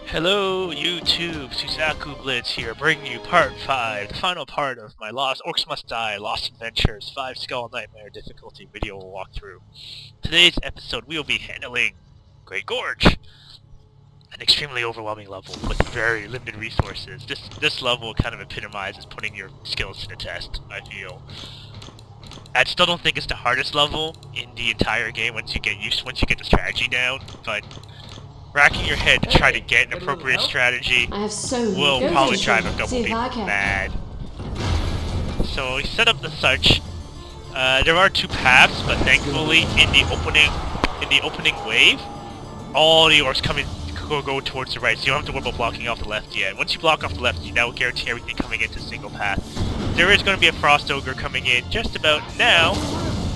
Hello YouTube, Suzaku Blitz here, bringing you part 5, the final part of my Orcs Must Die, Lost Adventures, 5 Skull Nightmare difficulty video walkthrough. Today's episode we will be handling Great Gorge, an extremely overwhelming level with very limited resources. This level kind of epitomizes putting your skills to the test, I feel. I still don't think it's the hardest level in the entire game once you get the strategy down, but racking your head to try to get an appropriate strategy will probably drive a couple people mad. So we set up the such. There are 2 paths, but thankfully in the opening wave, all the orcs go towards the right, so you don't have to worry about blocking off the left yet. Once you block off the left, you now guarantee everything coming into a single path. There is going to be a frost ogre coming in just about now.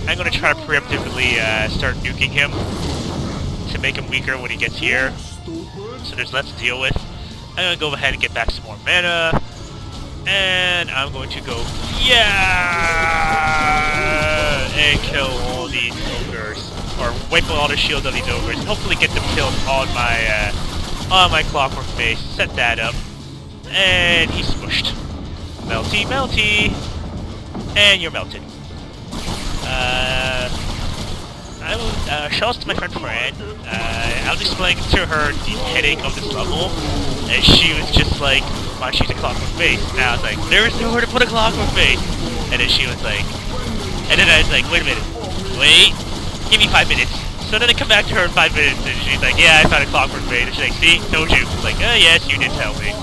I'm going to try to preemptively start nuking him to make him weaker when he gets here, so there's less to deal with. I'm going to go ahead and get back some more mana, and I'm going to go, and kill all these ogres, or wipe out all the shields of these ogres, and hopefully get them killed on my clockwork base. Set that up, and he's smushed. Melty, melty, and you're melted. I will shout out to my friend Fran. I was explaining to her the headache of this level, and she was just like, why don't you use a clockwork base? And I was like, there is nowhere to put a clockwork base. And then she was like, and then I was like, wait a minute, wait, give me 5 minutes. So then I come back to her in 5 minutes, and she's like, yeah, I found a clockwork base. And she's like, see, told you. I'm like, yes, you did tell me.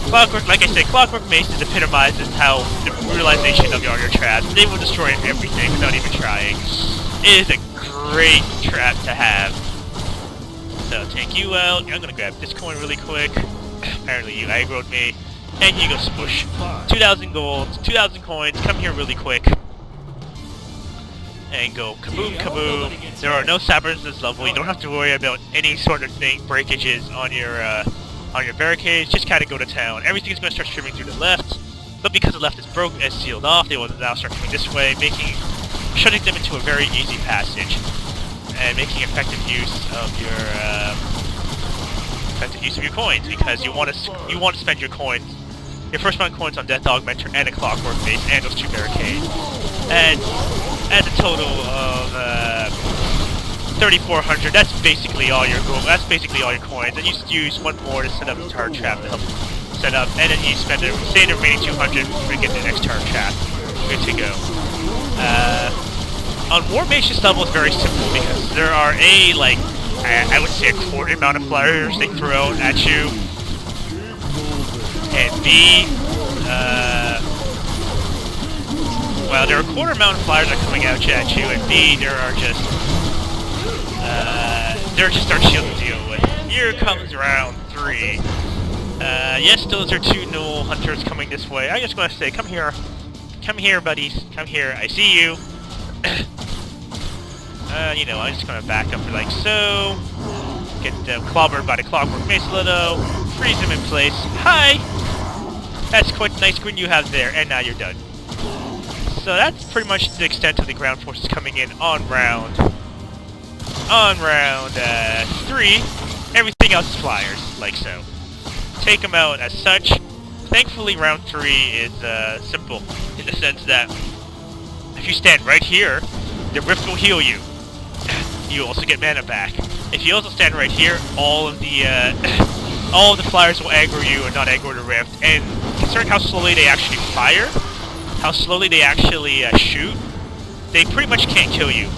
Clockwork, like I said, clockwork bases epitomizes how the brutalization of your traps. They will destroy everything without even trying. It is a great trap to have. So take you out. I'm gonna grab this coin really quick. Apparently you aggroed me. And you go smush. 2,000 gold, 2,000 coins. Come here really quick. And go kaboom kaboom. There are no sappers in this level. You don't have to worry about any sort of breakages on your barricades. Just kind of go to town. Everything's gonna start streaming through the left. But because the left is sealed off, they will now start coming this way, shutting them into a very easy passage, and making effective use of your coins, because you want to spend your coins, your first round coins on Death Augmenter and a clockwork base and those 2 barricades, and at a total of 3,400. That's basically all your gold. That's basically all your coins, and you just use 1 more to set up the turret trap to help set up, and then you save the remaining 200 to get the next turret trap. Good to go. On War Mage, this level is very simple because there are I would say a quarter amount of flyers they throw at you, and B, well, there are a quarter amount of flyers that are coming at you, and B, there are just our shield to deal with. Here comes round 3. Yes, those are 2 Null Hunters coming this way. I just want to say, come here, buddies, come here. I see you. I'm just gonna back up like so. Get clobbered by the clockwork mace a little. Freeze him in place. Hi! That's quite a nice green you have there, and now you're done. So that's pretty much the extent of the ground forces coming in on round 3. Everything else is flyers, like so. Take them out as such. Thankfully, round 3 is simple, in the sense that if you stand right here, the rift will heal you. You also get mana back. If you also stand right here, all of the flyers will aggro you and not aggro the rift. And considering how slowly they actually fire, how slowly they actually shoot, they pretty much can't kill you.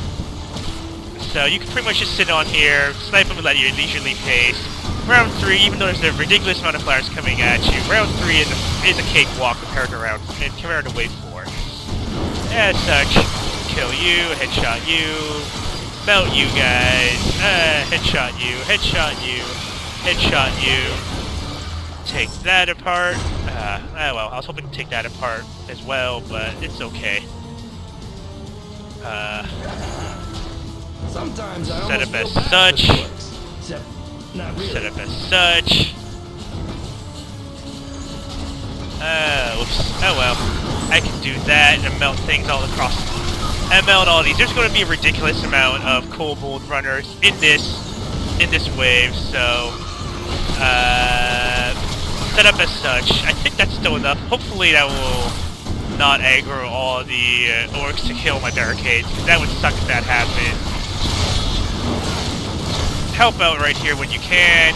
So you can pretty much just sit on here, snipe them at your leisurely pace. Round 3, even though there's a ridiculous amount of flyers coming at you, round 3 is a cakewalk compared to wave 4. As such, kill you, headshot you, melt you guys, headshot you, headshot you, take that apart. Well, I was hoping to take that apart as well, but it's okay. Sometimes set up as such. Set up as such. Oops. Oh well. I can do that and melt things all across ML and all these. There's going to be a ridiculous amount of kobold runners in this wave, so set up as such. I think that's still enough. Hopefully that will not aggro all the orcs to kill my barricades, because that would suck if that happened. Help out right here when you can,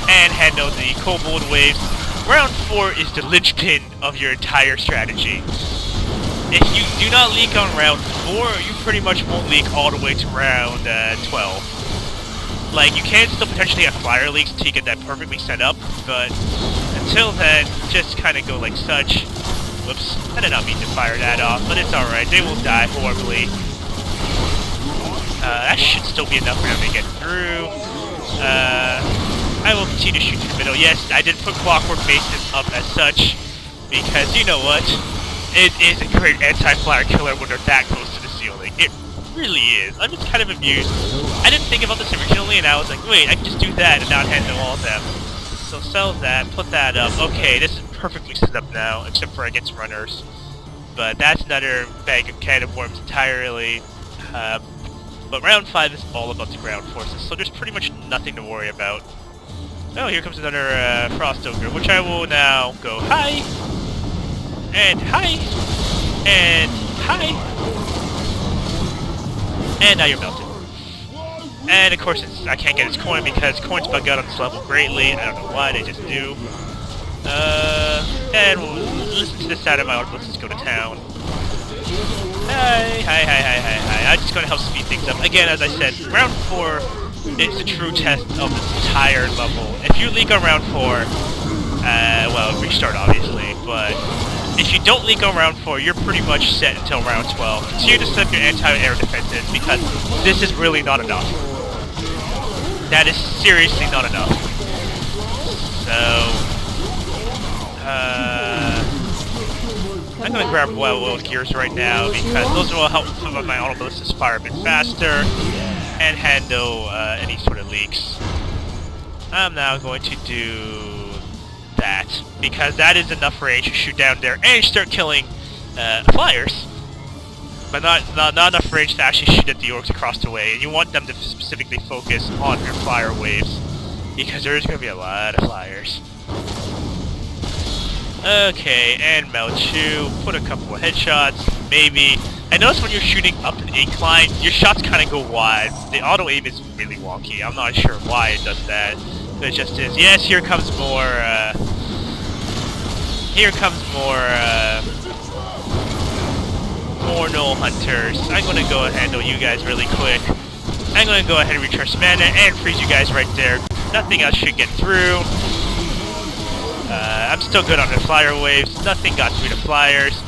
and handle the kobold waves. Round 4 is the linchpin of your entire strategy. If you do not leak on round 4, you pretty much won't leak all the way to round 12. Like, you can still potentially have flyer leaks until you get that perfectly set up, but until then, just kind of go like such. Whoops, I did not mean to fire that off, but it's alright, they will die horribly. That should still be enough for them to get through. I will continue to shoot through the middle. Yes, I did put clockwork bases up as such, because you know what? It is a great anti-flyer killer when they're that close to the ceiling. It really is. I'm just kind of amused. I didn't think about this originally, and I was like, wait, I can just do that and not handle all of them. So sell that, put that up. Okay, this is perfectly set up now, except for against runners. But that's another bag of can of worms entirely. But round 5 is all about the ground forces, so there's pretty much nothing to worry about. Oh, here comes another Frost Ogre, which I will now go hi, and hi, and hi, and now you're melted. And of course, I can't get its coin because coins bug out on this level greatly. I don't know why, they just do. And we'll listen to the sound of my own. Let's just go to town. Hi. I'm just going to help speed things up. Again, as I said, round 4 is the true test of this entire level. If you leak on round 4, well, restart obviously, but if you don't leak on round 4, you're pretty much set until round 12. Continue to set up your anti-air defenses, because this is really not enough. That is seriously not enough. So, I'm going to grab well-oiled gears right now, because those will help some of my auto ballistas fire a bit faster and handle any sort of leaks. I'm now going to do that, because that is enough range to shoot down there and start killing flyers, but not enough range to actually shoot at the orcs across the way. And you want them to specifically focus on your flyer waves, because there's going to be a lot of flyers. Okay, and melt you. Put a couple of headshots, maybe. I notice when you're shooting up an incline, your shots kind of go wide. The auto aim is really wonky. I'm not sure why it does that. But it just is. Yes, here comes more, more Null Hunters. I'm gonna go ahead and handle you guys really quick. I'm gonna go ahead and recharge some mana and freeze you guys right there. Nothing else should get through. I'm still good on the flyer waves. Nothing got through the flyers.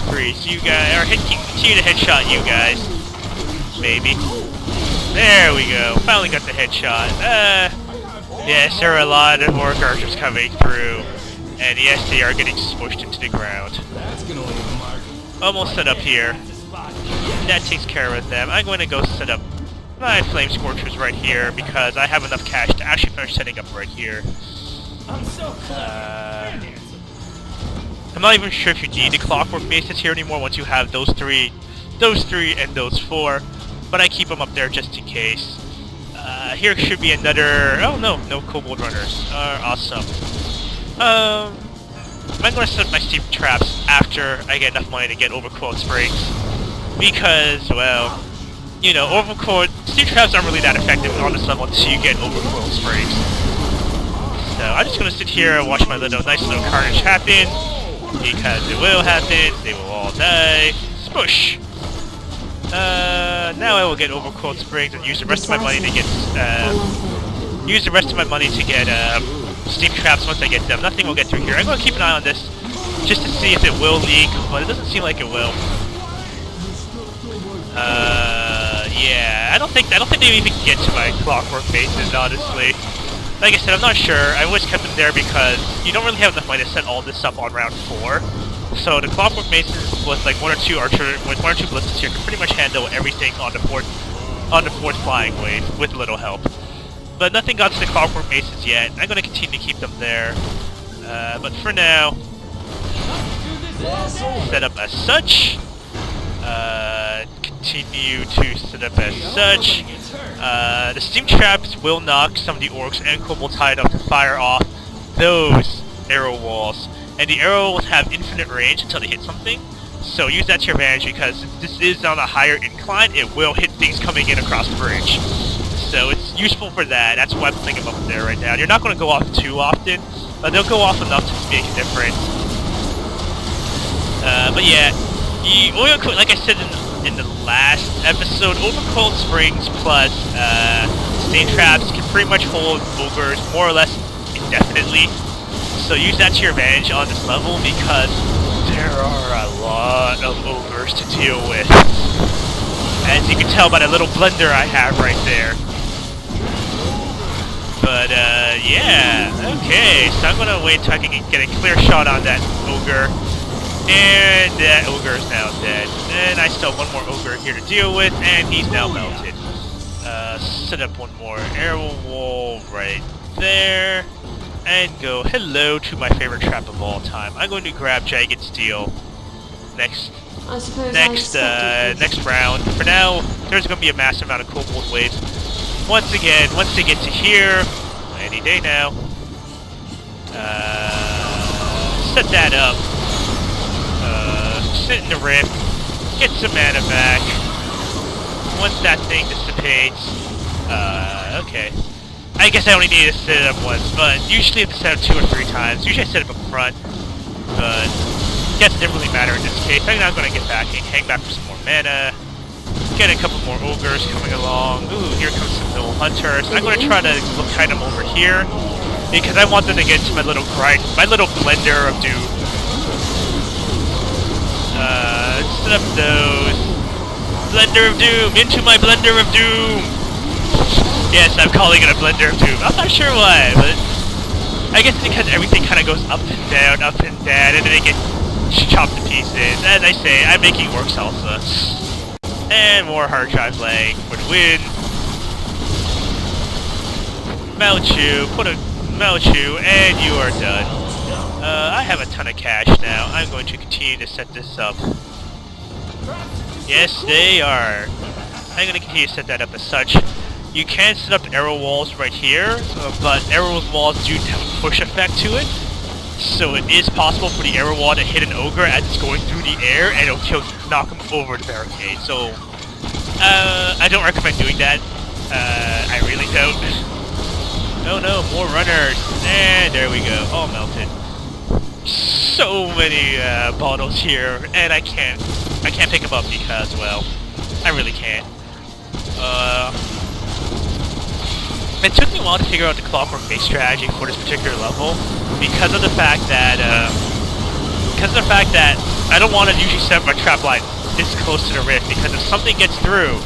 Freeze you guys, or continue to headshot you guys. Maybe. There we go. Finally got the headshot. Yes, there are a lot of orc archers coming through. And yes, they are getting smushed into the ground. Almost set up here. That takes care of them. I'm going to go set up my flame scorchers right here, because I have enough cash to actually finish setting up right here. I'm not even sure if you need the clockwork bases here anymore once you have those three, and those 4, but I keep them up there just in case. Here should be another. Oh no kobold runners. Awesome. I'm going to set up my steam traps after I get enough money to get overcoiled springs, because, well, you know, steam traps aren't really that effective on this level until you get overcoiled springs. So I'm just going to sit here and watch my nice little carnage happen, because it will happen. They will all die. Smush! Now I will get overcoiled springs and use the rest of my money to get steam traps once I get them. Nothing will get through here. I'm going to keep an eye on this just to see if it will leak, but it doesn't seem like it will. Yeah, I don't think they even get to my clockwork bases, honestly. Like I said, I'm not sure. I always kept them there because you don't really have enough money to set all this up on round 4. So the clockwork bases with like one or two ballistas here can pretty much handle everything on the fourth flying wave with little help. But nothing got to the clockwork bases yet. I'm going to continue to keep them there. But for now, set up as such. continue to set up as such. The steam traps will knock some of the orcs and kobolds high enough to fire off those arrow walls. And the arrows have infinite range until they hit something. So use that to your advantage, because if this is on a higher incline, it will hit things coming in across the bridge. So it's useful for that. That's why I'm putting them up there right now. You're not going to go off too often, but they'll go off enough to make a difference. But yeah, like I said in the last episode, Overcold Springs plus Stain Traps can pretty much hold ogres more or less indefinitely. So use that to your advantage on this level, because there are a lot of ogres to deal with. As you can tell by the little blender I have right there. But, yeah, okay, so I'm gonna wait until I can get a clear shot on that ogre. And that ogre is now dead. And I still have one more ogre here to deal with, and he's now melted. Set up one more arrow wall right there. And go hello to my favorite trap of all time. I'm going to grab Jagged Steel next round. For now, there's going to be a massive amount of kobold waves. Once again, once they get to here, any day now, set that up. Sit in the rift, get some mana back. Once that thing dissipates, okay. I guess I only need to set it up once, but usually I have to set it up 2 or 3 times. Usually I set it up front, but I guess it didn't really matter in this case. I'm not going to get back and hang back for some more mana. Get a couple more ogres coming along. Ooh, here comes some little hunters. I'm going to try to kite them over here, because I want them to get to my little blender of doom. Set up those. Blender of doom! Into my blender of doom! Yes, I'm calling it a blender of doom. I'm not sure why, but I guess because everything kind of goes up and down, and then they get chopped to pieces. As I say, I'm making orc salsa. And more hard drive lag for the win. Melt you, and you are done. I have a ton of cash now. I'm going to continue to set this up. Yes, they are. I'm going to continue to set that up as such. You can set up arrow walls right here, but arrow walls do have a push effect to it. So it is possible for the arrow wall to hit an ogre as it's going through the air, and it'll knock him over the barricade. So, I don't recommend doing that. I really don't. Oh no, more runners. And there we go, all melted. So many bottles here, and I can't pick them up because, well, I really can't. It took me a while to figure out the clockwork base strategy for this particular level, because of the fact that I don't want to usually set up my trap line this close to the rift, because if something gets through,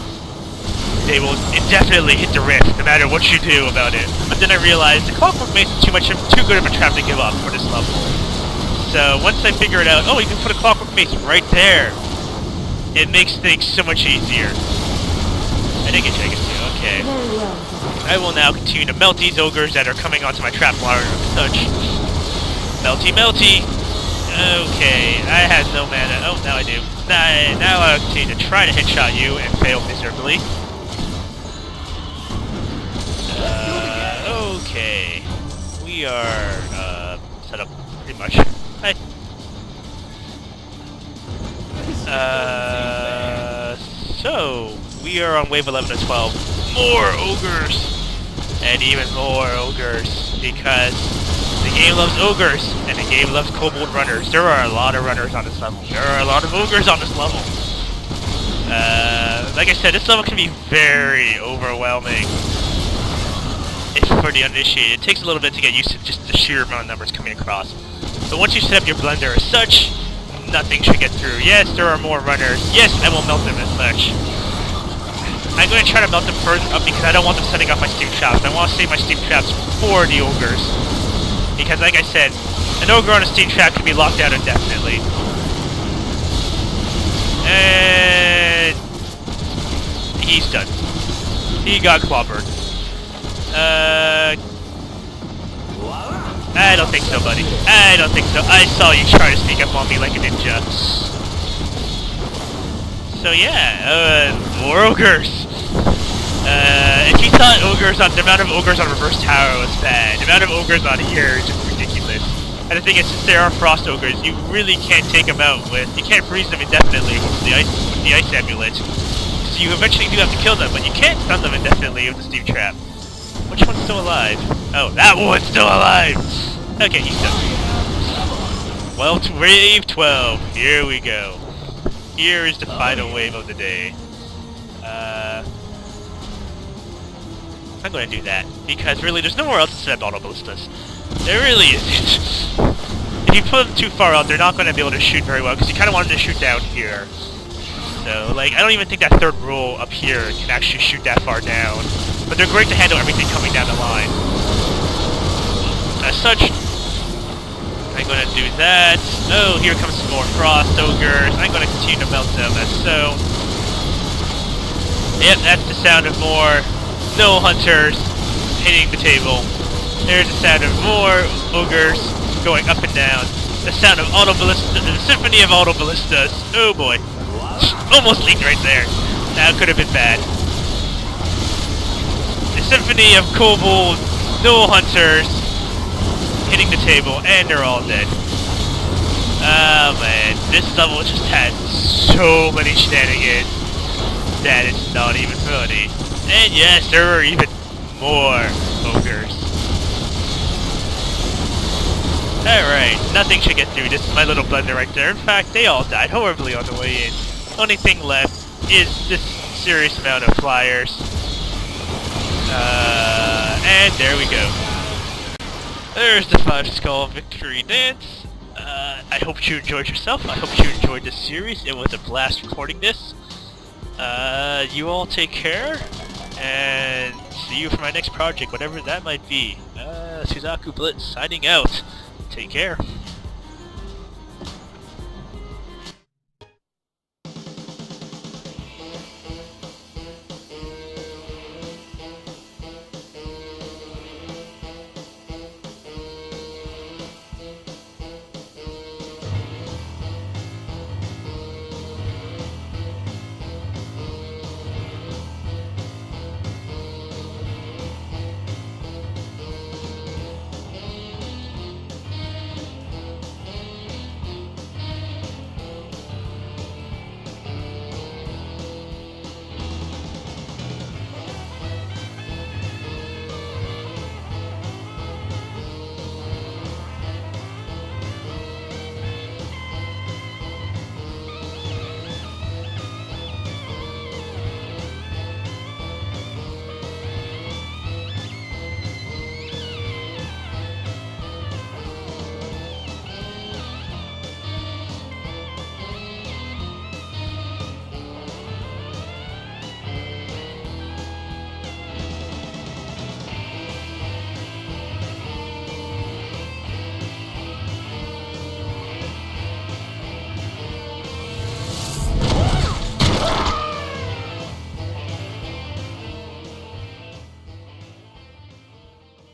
they will indefinitely hit the rift, no matter what you do about it. But then I realized the clockwork base is too good of a trap to give up for this level. So once I figured out, oh, you can put a clockwork base right there, it makes things so much easier. I didn't get Jagged Steel, okay. I will now continue to melt these ogres that are coming onto my trap line and such. Melty, melty! Okay, I had no mana. Oh, now I do. Now I'll continue to try to headshot you and fail miserably. Okay. We are, set up pretty much. Hi. So, we are on wave 11 to 12. More ogres! And even more ogres, because the game loves ogres, and the game loves kobold runners. There are a lot of runners on this level. There are a lot of ogres on this level. Like I said, this level can be very overwhelming for the uninitiated. It takes a little bit to get used to just the sheer amount of numbers coming across. But once you set up your blender as such, nothing should get through. Yes, there are more runners. Yes, I will melt them as such. I'm going to try to melt them further up because I don't want them setting up my steam traps. I want to save my steam traps for the ogres. Because like I said, an ogre on a steam trap can be locked out indefinitely. And he's done. He got clobbered. I don't think so, buddy. I don't think so. I saw you try to sneak up on me like a ninja. So yeah, more ogres. If you thought the amount of ogres on reverse tower was bad, the amount of ogres on here is just ridiculous. And the thing is, since there are frost ogres, you really can't take them out you can't freeze them indefinitely with the ice amulet. So you eventually do have to kill them, but you can't stun them indefinitely with the steam trap. Which one's still alive? Oh, that one's still alive! Okay, he's done. Well, wave 12. Here we go. Here is the final wave of the day. I'm gonna do that, because really there's nowhere else to set auto ballistas. There really isn't. If you put them too far out, they're not gonna be able to shoot very well, because you kinda want them to shoot down here. So, like, I don't even think that third row up here can actually shoot that far down. But they're great to handle everything coming down the line. As such, I'm gonna do that. Oh, here comes some more frost ogres. I'm gonna continue to melt them as so. Yep, that's the sound of more snow hunters hitting the table. There's the sound of more ogres going up and down. The sound of auto ballistas, the symphony of auto ballistas. Oh boy. Almost leaked right there. That could have been bad. The symphony of kobold snow hunters hitting the table, and they're all dead. Oh man, this level just had so many shenanigans that it's not even funny. And yes, there were even more ogres. Alright, nothing should get through. This is my little blender right there. In fact, they all died horribly on the way in. Only thing left is this serious amount of flyers. And there we go. There's the 5-skull victory dance. I hope you enjoyed yourself. I hope you enjoyed this series. It was a blast recording this. You all take care, and see you for my next project, whatever that might be. Suzaku Blitz signing out. Take care.